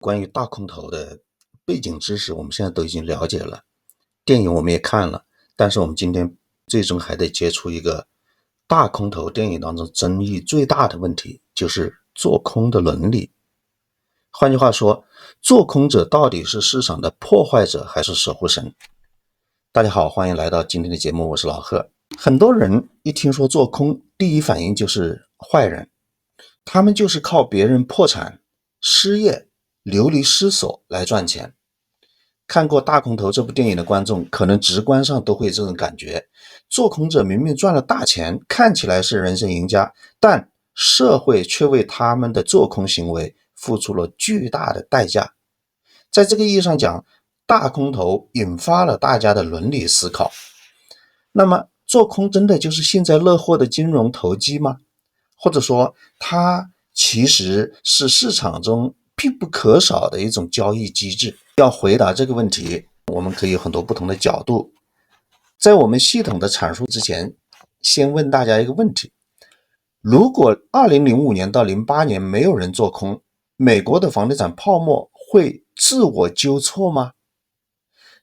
关于大空头的背景知识，我们现在都已经了解了，电影我们也看了，但是我们今天最终还得接触一个大空头电影当中争议最大的问题，就是做空的伦理。换句话说，做空者到底是市场的破坏者还是守护神？大家好，欢迎来到今天的节目，我是老贺。很多人一听说做空，第一反应就是坏人，他们就是靠别人破产、失业、流离失所来赚钱。看过大空头这部电影的观众可能直观上都会有这种感觉，做空者明明赚了大钱，看起来是人生赢家，但社会却为他们的做空行为付出了巨大的代价。在这个意义上讲，大空头引发了大家的伦理思考。那么做空真的就是幸灾乐祸的金融投机吗？或者说它其实是市场中必不可少的一种交易机制？要回答这个问题，我们可以有很多不同的角度。在我们系统的阐述之前，先问大家一个问题：如果2005年到08年没有人做空，美国的房地产泡沫会自我纠错吗？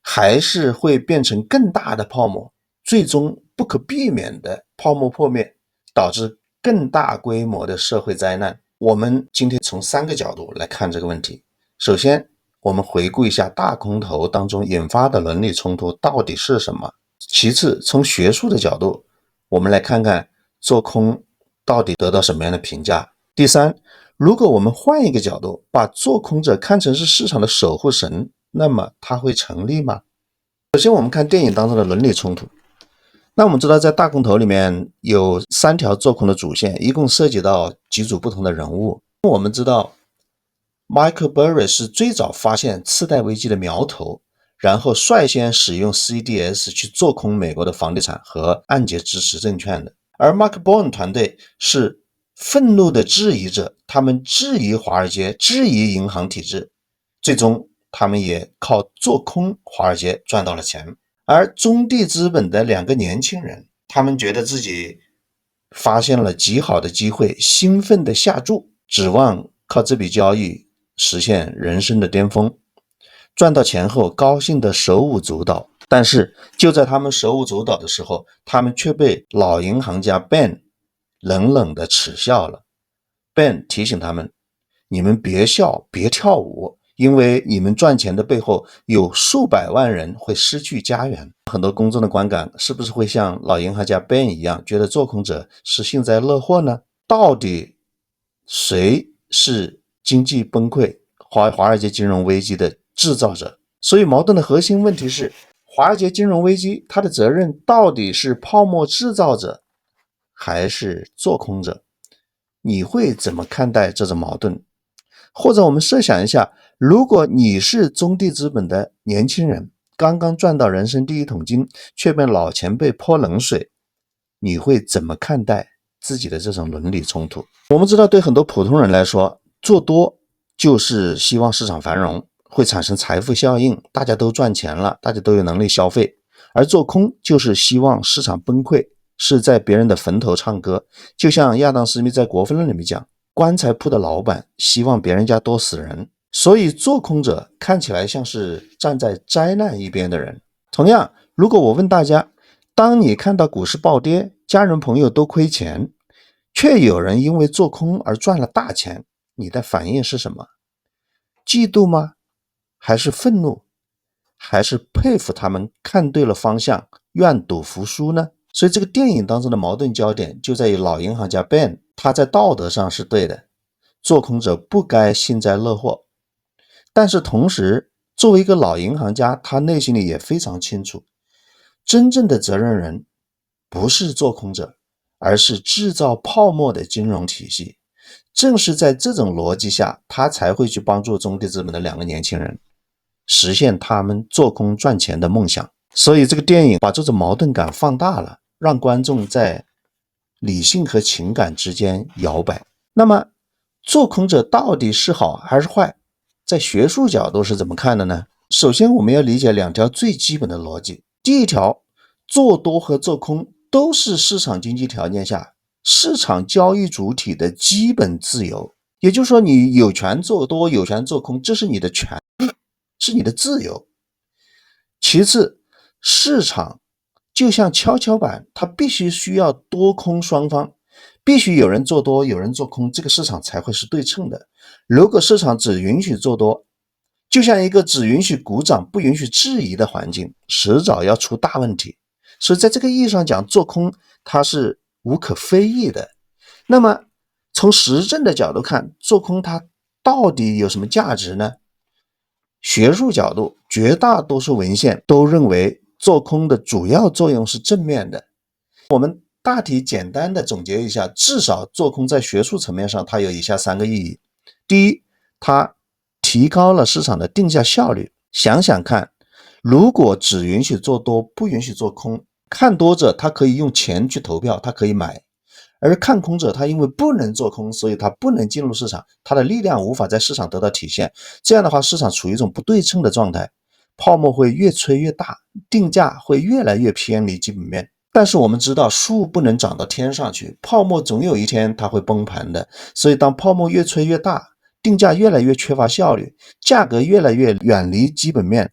还是会变成更大的泡沫，最终不可避免的泡沫破灭，导致更大规模的社会灾难？我们今天从3个角度来看这个问题。首先，我们回顾一下大空头当中引发的伦理冲突到底是什么。其次，从学术的角度，我们来看看做空到底得到什么样的评价。第三，如果我们换一个角度，把做空者看成是市场的守护神，那么它会成立吗？首先我们看电影当中的伦理冲突。那我们知道在大空头里面有3条做空的主线，一共涉及到几组不同的人物。我们知道 Michael Burry 是最早发现次贷危机的苗头，然后率先使用 CDS 去做空美国的房地产和按揭支持证券的。而 Mark Bone 团队是愤怒的质疑者，他们质疑华尔街，质疑银行体制，最终他们也靠做空华尔街赚到了钱。而中地资本的2个年轻人，他们觉得自己发现了极好的机会，兴奋的下注，指望靠这笔交易实现人生的巅峰。赚到钱后高兴的手舞足蹈，但是就在他们手舞足蹈的时候，他们却被老银行家 Ben 冷冷的耻笑了。 Ben 提醒他们，你们别笑，别跳舞，因为你们赚钱的背后有数百万人会失去家园。很多公众的观感是不是会像老银行家 Ben 一样，觉得做空者是幸灾乐祸呢？到底谁是经济崩溃、华尔街金融危机的制造者？所以矛盾的核心问题是，华尔街金融危机它的责任到底是泡沫制造者还是做空者？你会怎么看待这种矛盾？或者我们设想一下，如果你是中地资本的年轻人，刚刚赚到人生第一桶金，却被老前辈泼冷水，你会怎么看待自己的这种伦理冲突？我们知道，对很多普通人来说，做多就是希望市场繁荣，会产生财富效应，大家都赚钱了，大家都有能力消费；而做空就是希望市场崩溃，是在别人的坟头唱歌。就像亚当·斯密在《国富论》里面讲，棺材铺的老板希望别人家多死人。所以做空者看起来像是站在灾难一边的人。同样，如果我问大家，当你看到股市暴跌，家人朋友都亏钱，却有人因为做空而赚了大钱，你的反应是什么？嫉妒吗？还是愤怒？还是佩服他们看对了方向，愿赌服输呢？所以这个电影当中的矛盾焦点就在于老银行家 Ben， 他在道德上是对的，做空者不该幸灾乐祸。但是同时，作为一个老银行家，他内心里也非常清楚，真正的责任人不是做空者，而是制造泡沫的金融体系。正是在这种逻辑下，他才会去帮助中地资本的2个年轻人实现他们做空赚钱的梦想。所以这个电影把这种矛盾感放大了，让观众在理性和情感之间摇摆。那么做空者到底是好还是坏？在学术角度是怎么看的呢？首先我们要理解2条最基本的逻辑。第一条，做多和做空都是市场经济条件下市场交易主体的基本自由。也就是说你有权做多，有权做空，这是你的权利，是你的自由。其次，市场就像跷跷板，它必须需要多空双方，必须有人做多，有人做空，这个市场才会是对称的。如果市场只允许做多，就像一个只允许鼓掌不允许质疑的环境，迟早要出大问题。所以在这个意义上讲，做空它是无可非议的。那么从实证的角度看，做空它到底有什么价值呢？学术角度，绝大多数文献都认为做空的主要作用是正面的。我们大体简单的总结一下，至少做空在学术层面上它有以下3个意义。第一，它提高了市场的定价效率。想想看，如果只允许做多不允许做空，看多者他可以用钱去投票，他可以买，而看空者他因为不能做空，所以他不能进入市场，他的力量无法在市场得到体现。这样的话，市场处于一种不对称的状态，泡沫会越吹越大，定价会越来越偏离基本面。但是我们知道树不能长到天上去，泡沫总有一天它会崩盘的。所以当泡沫越吹越大，定价越来越缺乏效率，价格越来越远离基本面，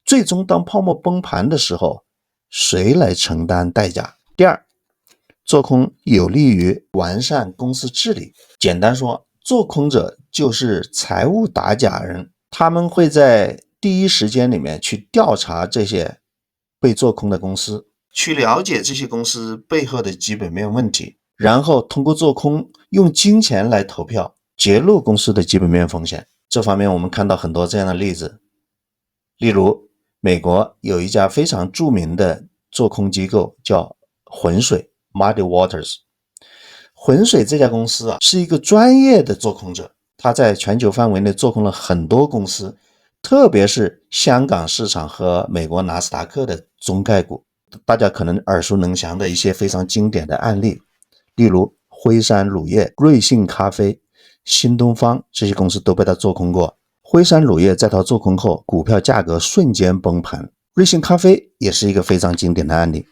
最终当泡沫崩盘的时候，谁来承担代价？第二，做空有利于完善公司治理。简单说，做空者就是财务打假人，他们会在第一时间里面去调查这些被做空的公司，去了解这些公司背后的基本面问题，然后通过做空用金钱来投票，揭露公司的基本面风险。这方面我们看到很多这样的例子，例如美国有一家非常著名的做空机构叫浑水 Muddy Waters。 浑水这家公司是一个专业的做空者，他在全球范围内做空了很多公司，特别是香港市场和美国纳斯达克的中概股。大家可能耳熟能详的一些非常经典的案例，例如辉山乳业、瑞幸咖啡、新东方，这些公司都被他做空过。辉山乳业在他做空后，股票价格瞬间崩盘。瑞幸咖啡也是一个非常经典的案例。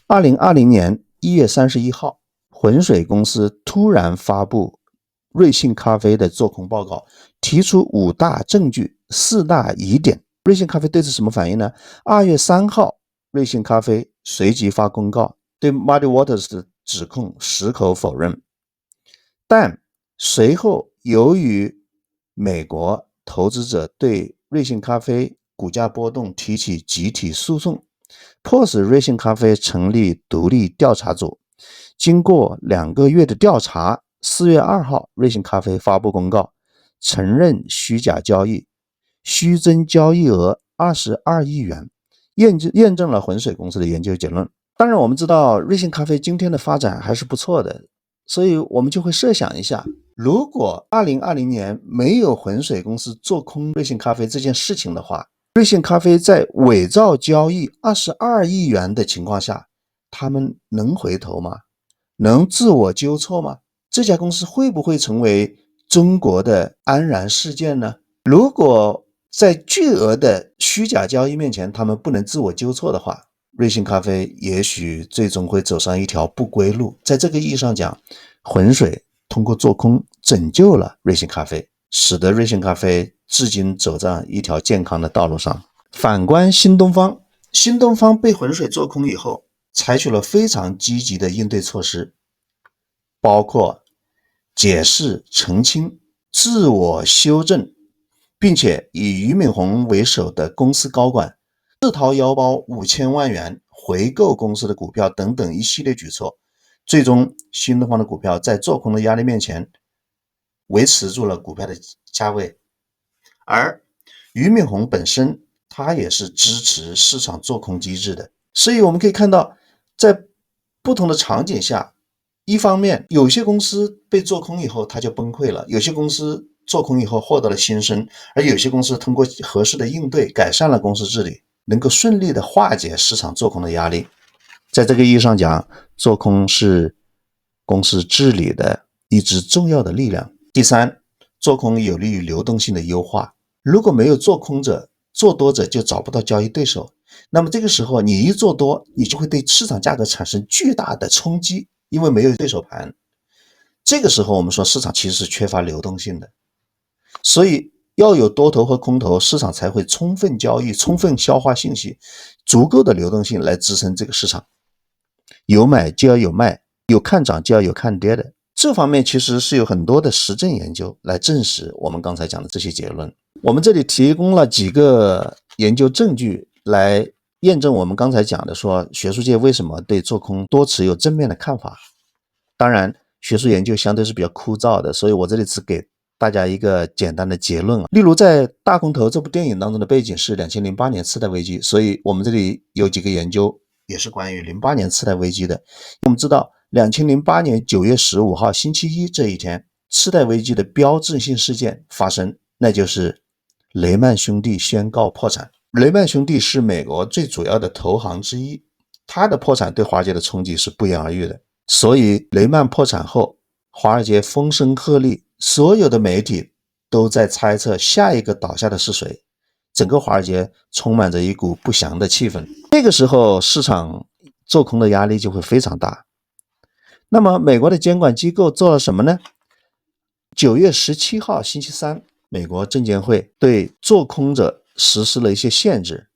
2020年1月31号，浑水公司突然发布瑞幸咖啡的做空报告，提出5大证据、4大疑点。瑞幸咖啡对此什么反应呢？2月3号，瑞幸咖啡随即发公告，对 Muddy Waters 的指控矢口否认。但随后由于美国投资者对瑞幸咖啡股价波动提起集体诉讼，迫使瑞幸咖啡成立独立调查组。经过2个月的调查，4月2号，瑞幸咖啡发布公告，承认虚假交易，虚增交易额22亿元，验证了浑水公司的研究结论。当然我们知道瑞幸咖啡今天的发展还是不错的，所以我们就会设想一下，如果2020年没有浑水公司做空瑞幸咖啡这件事情的话，瑞幸咖啡在伪造交易22亿元的情况下，他们能回头吗？能自我纠错吗？这家公司会不会成为中国的安然事件呢？如果在巨额的虚假交易面前他们不能自我纠错的话，瑞幸咖啡也许最终会走上一条不归路。在这个意义上讲，浑水通过做空拯救了瑞幸咖啡，使得瑞幸咖啡至今走在一条健康的道路上。反观新东方，新东方被浑水做空以后，采取了非常积极的应对措施，包括解释、澄清、自我修正，并且以俞敏洪为首的公司高管自掏腰包5000万元回购公司的股票等等一系列举措。最终新东方的股票在做空的压力面前维持住了股票的价位。而俞敏洪本身他也是支持市场做空机制的，所以我们可以看到在不同的场景下，一方面有些公司被做空以后它就崩溃了，有些公司做空以后获得了新生，而有些公司通过合适的应对改善了公司治理，能够顺利的化解市场做空的压力。在这个意义上讲，做空是公司治理的一支重要的力量。第三，做空有利于流动性的优化。如果没有做空者，做多者就找不到交易对手，那么这个时候你一做多，你就会对市场价格产生巨大的冲击，因为没有对手盘。这个时候我们说市场其实是缺乏流动性的，所以要有多头和空头，市场才会充分交易，充分消化信息，足够的流动性来支撑这个市场。有买就要有卖，有看涨就要有看跌的。这方面其实是有很多的实证研究来证实我们刚才讲的这些结论。我们这里提供了几个研究证据来验证我们刚才讲的，说学术界为什么对做空多持有正面的看法。当然学术研究相对是比较枯燥的，所以我这里只给大家一个简单的结论。例如在大空头这部电影当中的背景是2008年次贷危机，所以我们这里有几个研究也是关于08年次贷危机的。我们知道2008年9月15号星期一这一天，次贷危机的标志性事件发生，那就是雷曼兄弟宣告破产。雷曼兄弟是美国最主要的投行之一，他的破产对华尔街的冲击是不言而喻的。所以雷曼破产后，华尔街风声鹤唳，所有的媒体都在猜测下一个倒下的是谁，整个华尔街充满着一股不祥的气氛。这个时候市场做空的压力就会非常大。那么美国的监管机构做了什么呢？9月17号星期三，美国证监会对做空者实施了一些限制。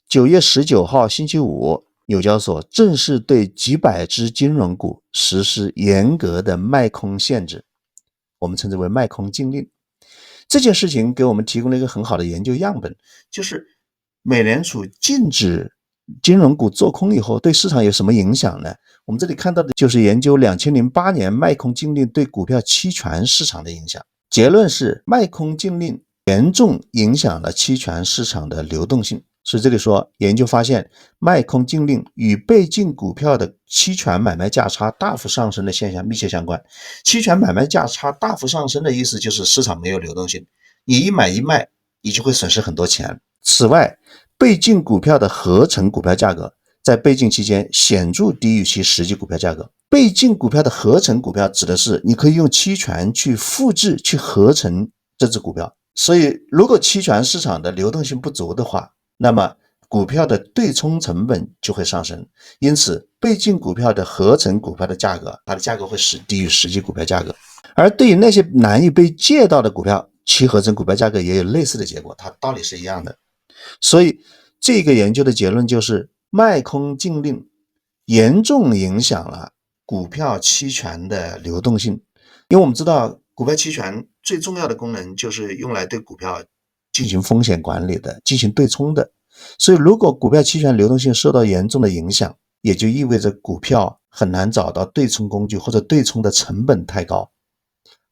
9月19号星期五，纽交所正式对几百只金融股实施严格的卖空限制，我们称之为卖空禁令。这件事情给我们提供了一个很好的研究样本，就是美联储禁止金融股做空以后对市场有什么影响呢？我们这里看到的就是研究2008年卖空禁令对股票期权市场的影响。结论是卖空禁令严重影响了期权市场的流动性。所以这里说，研究发现卖空禁令与被禁股票的期权买卖价差大幅上升的现象密切相关。期权买卖价差大幅上升的意思就是市场没有流动性，你一买一卖，你就会损失很多钱。此外，被禁股票的合成股票价格在被禁期间显著低于其实际股票价格。被禁股票的合成股票指的是你可以用期权去复制去合成这只股票，所以如果期权市场的流动性不足的话，那么股票的对冲成本就会上升，因此被禁股票的合成股票的价格，它的价格会低于实际股票价格。而对于那些难以被借到的股票，其合成股票价格也有类似的结果，它道理是一样的。所以这个研究的结论就是卖空禁令严重影响了股票期权的流动性。因为我们知道股票期权最重要的功能就是用来对股票进行风险管理的，进行对冲的。所以如果股票期权流动性受到严重的影响，也就意味着股票很难找到对冲工具，或者对冲的成本太高，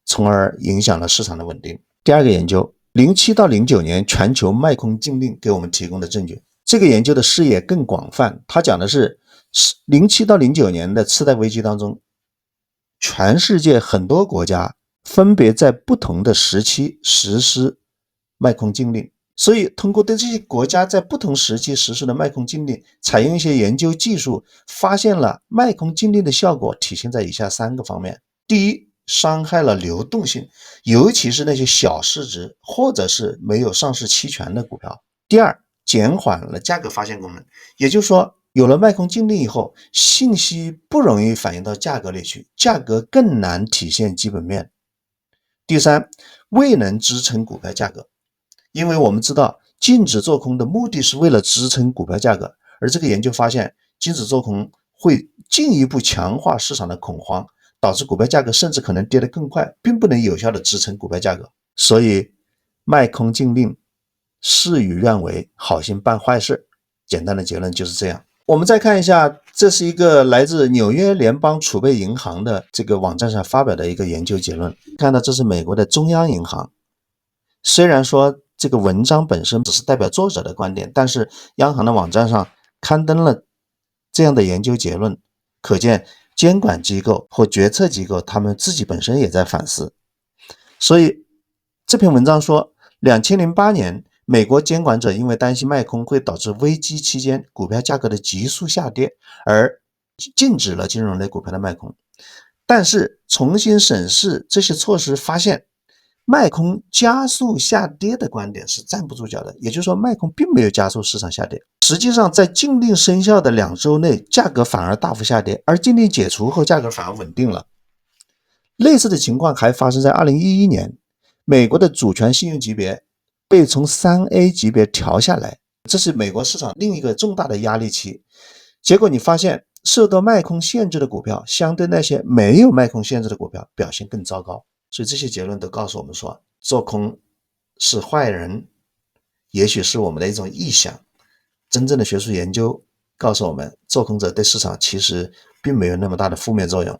从而影响了市场的稳定。第二个研究，07到09年全球卖空禁令给我们提供的证据。这个研究的视野更广泛，它讲的是07到09年的次贷危机当中，全世界很多国家分别在不同的时期实施卖空禁令。所以通过对这些国家在不同时期实施的卖空禁令，采用一些研究技术，发现了卖空禁令的效果体现在以下3个方面。第一，伤害了流动性，尤其是那些小市值或者是没有上市期权的股票。第二，减缓了价格发现功能，也就是说有了卖空禁令以后，信息不容易反映到价格里去，价格更难体现基本面。第三，未能支撑股票价格，因为我们知道禁止做空的目的是为了支撑股票价格，而这个研究发现禁止做空会进一步强化市场的恐慌，导致股票价格甚至可能跌得更快，并不能有效的支撑股票价格。所以卖空禁令事与愿违，好心办坏事，简单的结论就是这样。我们再看一下，这是一个来自纽约联邦储备银行的这个网站上发表的一个研究结论。看到这是美国的中央银行，虽然说这个文章本身只是代表作者的观点，但是央行的网站上刊登了这样的研究结论，可见监管机构或决策机构他们自己本身也在反思。所以这篇文章说2008年美国监管者因为担心卖空会导致危机期间股票价格的急速下跌，而禁止了金融类股票的卖空。但是重新审视这些措施，发现卖空加速下跌的观点是站不住脚的，也就是说卖空并没有加速市场下跌。实际上在禁令生效的2周内，价格反而大幅下跌，而禁令解除后价格反而稳定了。类似的情况还发生在2011年，美国的主权信用级别被从 3A 级别调下来，这是美国市场另一个重大的压力期。结果你发现受到卖空限制的股票相对那些没有卖空限制的股票表现更糟糕。所以这些结论都告诉我们说，做空是坏人，也许是我们的一种臆想。真正的学术研究告诉我们，做空者对市场其实并没有那么大的负面作用，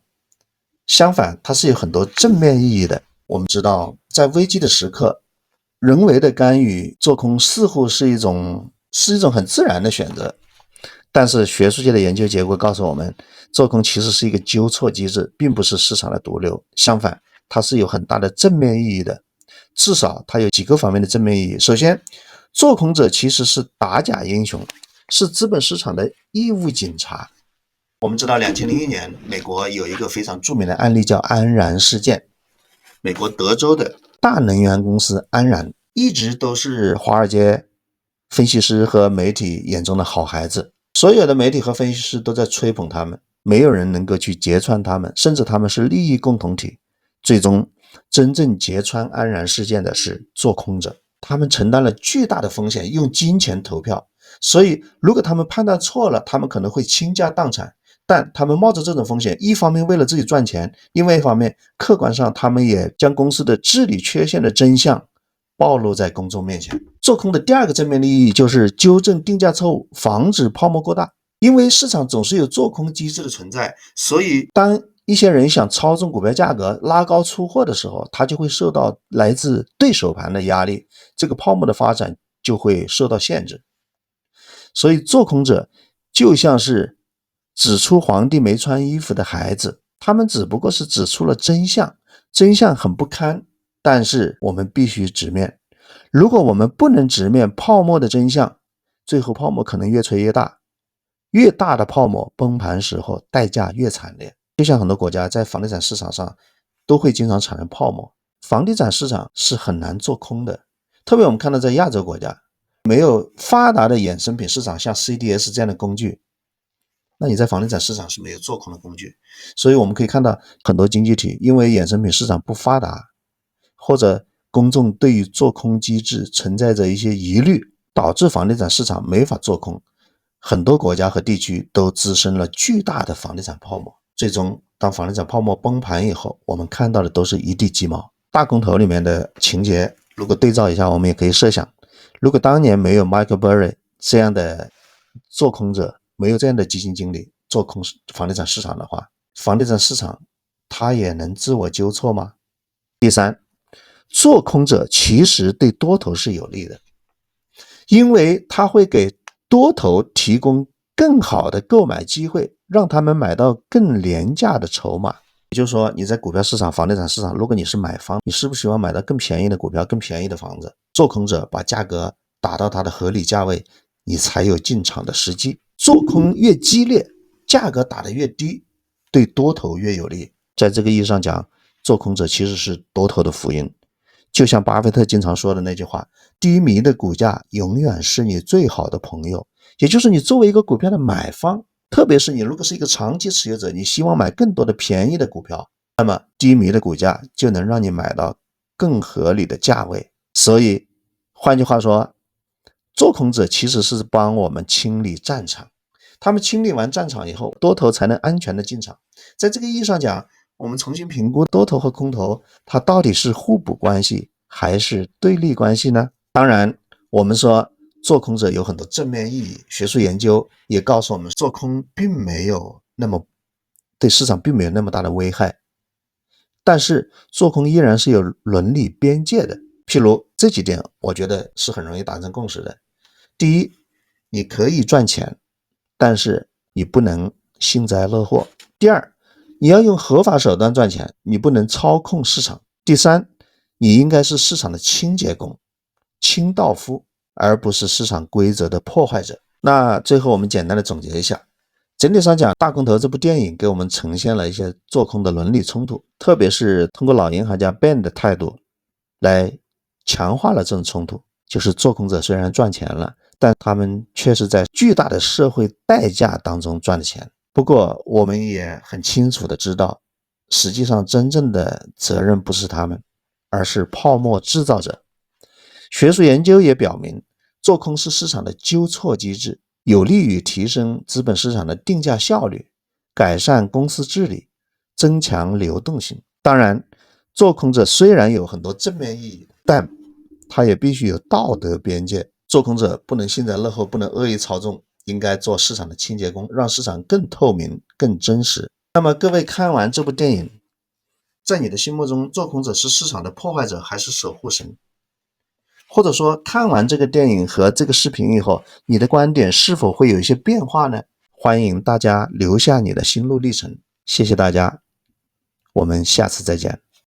相反它是有很多正面意义的。我们知道在危机的时刻，人为的干预做空似乎是一种很自然的选择，但是学术界的研究结果告诉我们，做空其实是一个纠错机制，并不是市场的毒瘤，相反它是有很大的正面意义的，至少它有几个方面的正面意义。首先，做空者其实是打假英雄，是资本市场的义务警察。我们知道2001年美国有一个非常著名的案例叫安然事件，美国德州的大能源公司安然一直都是华尔街分析师和媒体眼中的好孩子，所有的媒体和分析师都在吹捧他们，没有人能够去揭穿他们，甚至他们是利益共同体。最终真正揭穿安然事件的是做空者，他们承担了巨大的风险，用金钱投票，所以如果他们判断错了，他们可能会倾家荡产，但他们冒着这种风险，一方面为了自己赚钱，另外一方面客观上他们也将公司的治理缺陷的真相暴露在公众面前。做空的第二个正面的意义就是纠正定价错误，防止泡沫过大。因为市场总是有做空机制的存在，所以当一些人想操纵股票价格拉高出货的时候，他就会受到来自对手盘的压力，这个泡沫的发展就会受到限制。所以做空者就像是指出皇帝没穿衣服的孩子，他们只不过是指出了真相，真相很不堪，但是我们必须直面。如果我们不能直面泡沫的真相，最后泡沫可能越吹越大，越大的泡沫崩盘时候代价越惨烈。就像很多国家在房地产市场上都会经常产生泡沫，房地产市场是很难做空的，特别我们看到在亚洲国家没有发达的衍生品市场，像 CDS 这样的工具，那你在房地产市场是没有做空的工具。所以我们可以看到很多经济体因为衍生品市场不发达，或者公众对于做空机制存在着一些疑虑，导致房地产市场没法做空，很多国家和地区都滋生了巨大的房地产泡沫。最终当房地产泡沫崩盘以后，我们看到的都是一地鸡毛。大空头里面的情节如果对照一下，我们也可以设想，如果当年没有 Michael Burry 这样的做空者，没有这样的基金经理做空房地产市场的话，房地产市场它也能自我纠错吗？第三，做空者其实对多头是有利的，因为他会给多头提供更好的购买机会，让他们买到更廉价的筹码。也就是说，你在股票市场、房地产市场，如果你是买方，你是不是希望买到更便宜的股票、更便宜的房子？做空者把价格打到它的合理价位，你才有进场的时机。做空越激烈，价格打得越低，对多头越有利。在这个意义上讲，做空者其实是多头的福音。就像巴菲特经常说的那句话，低迷的股价永远是你最好的朋友。也就是你作为一个股票的买方，特别是你如果是一个长期持有者，你希望买更多的便宜的股票，那么低迷的股价就能让你买到更合理的价位。所以换句话说，做空者其实是帮我们清理战场，他们清理完战场以后，多头才能安全的进场。在这个意义上讲，我们重新评估多头和空头，它到底是互补关系还是对立关系呢？当然我们说做空者有很多正面意义，学术研究也告诉我们，做空并没有那么对市场并没有那么大的危害，但是做空依然是有伦理边界的。譬如这几点我觉得是很容易达成共识的。第一，你可以赚钱，但是你不能幸灾乐祸。第二，你要用合法手段赚钱，你不能操控市场。第三，你应该是市场的清洁工、清道夫，而不是市场规则的破坏者。那最后我们简单的总结一下，整体上讲，大空头这部电影给我们呈现了一些做空的伦理冲突，特别是通过老银行家 Ben 的态度来强化了这种冲突。就是做空者虽然赚钱了，但他们却是在巨大的社会代价当中赚的钱。不过我们也很清楚的知道，实际上真正的责任不是他们，而是泡沫制造者。学术研究也表明，做空是市场的纠错机制，有利于提升资本市场的定价效率，改善公司治理，增强流动性。当然，做空者虽然有很多正面意义，但它也必须有道德边界。做空者不能幸灾乐祸，不能恶意操纵，应该做市场的清洁工，让市场更透明、更真实。那么各位看完这部电影，在你的心目中，做空者是市场的破坏者还是守护神？或者说看完这个电影和这个视频以后，你的观点是否会有一些变化呢？欢迎大家留下你的心路历程。谢谢大家，我们下次再见。